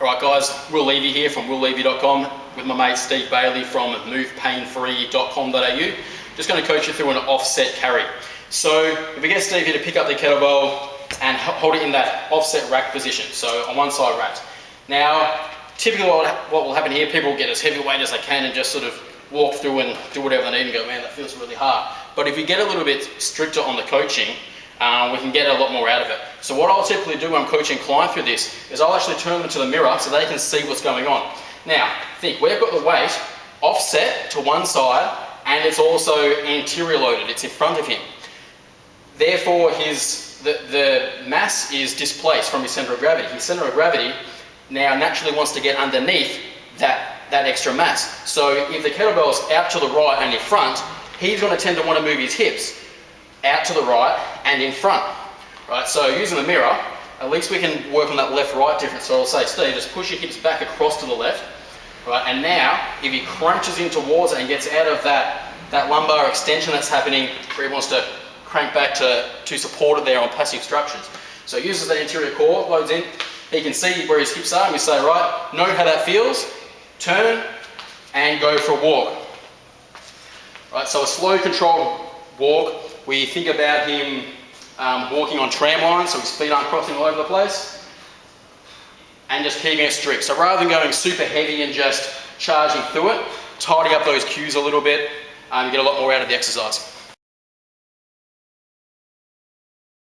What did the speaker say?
Alright guys, Will Levy here from willlevy.com with my mate Steve Bailey from movepainfree.com.au. Just going to coach you through an offset carry. So if we get Steve here to pick up the kettlebell and hold it in that offset rack position, so on one side racked. Now, typically what will happen here, people will get as heavy weight as they can and just sort of walk through and do whatever they need and go, man, that feels really hard. But if you get a little bit stricter on the coaching, we can get a lot more out of it. So what I'll typically do when I'm coaching a client through this is I'll actually turn them to the mirror so they can see what's going on. Now, think, we've got the weight offset to one side and it's also anterior loaded, it's in front of him. Therefore, the mass is displaced from his center of gravity. His center of gravity now naturally wants to get underneath that extra mass. So if the kettlebell is out to the right and in front, he's going to tend to want to move his hips out to the right and in front. Right, so using the mirror, at least we can work on that left-right difference. So I'll say, Steve, just push your hips back across to the left. Right, and now, if he crunches in towards it and gets out of that lumbar extension that's happening, where he wants to crank back to support it there on passive structures. So he uses that anterior core, loads in, he can see where his hips are, and we say, right, know how that feels, turn, and go for a walk. Right, so a slow, controlled walk. We think about him walking on tram lines, so his feet aren't crossing all over the place, and just keeping it strict. So rather than going super heavy and just charging through it, tidy up those cues a little bit, you get a lot more out of the exercise.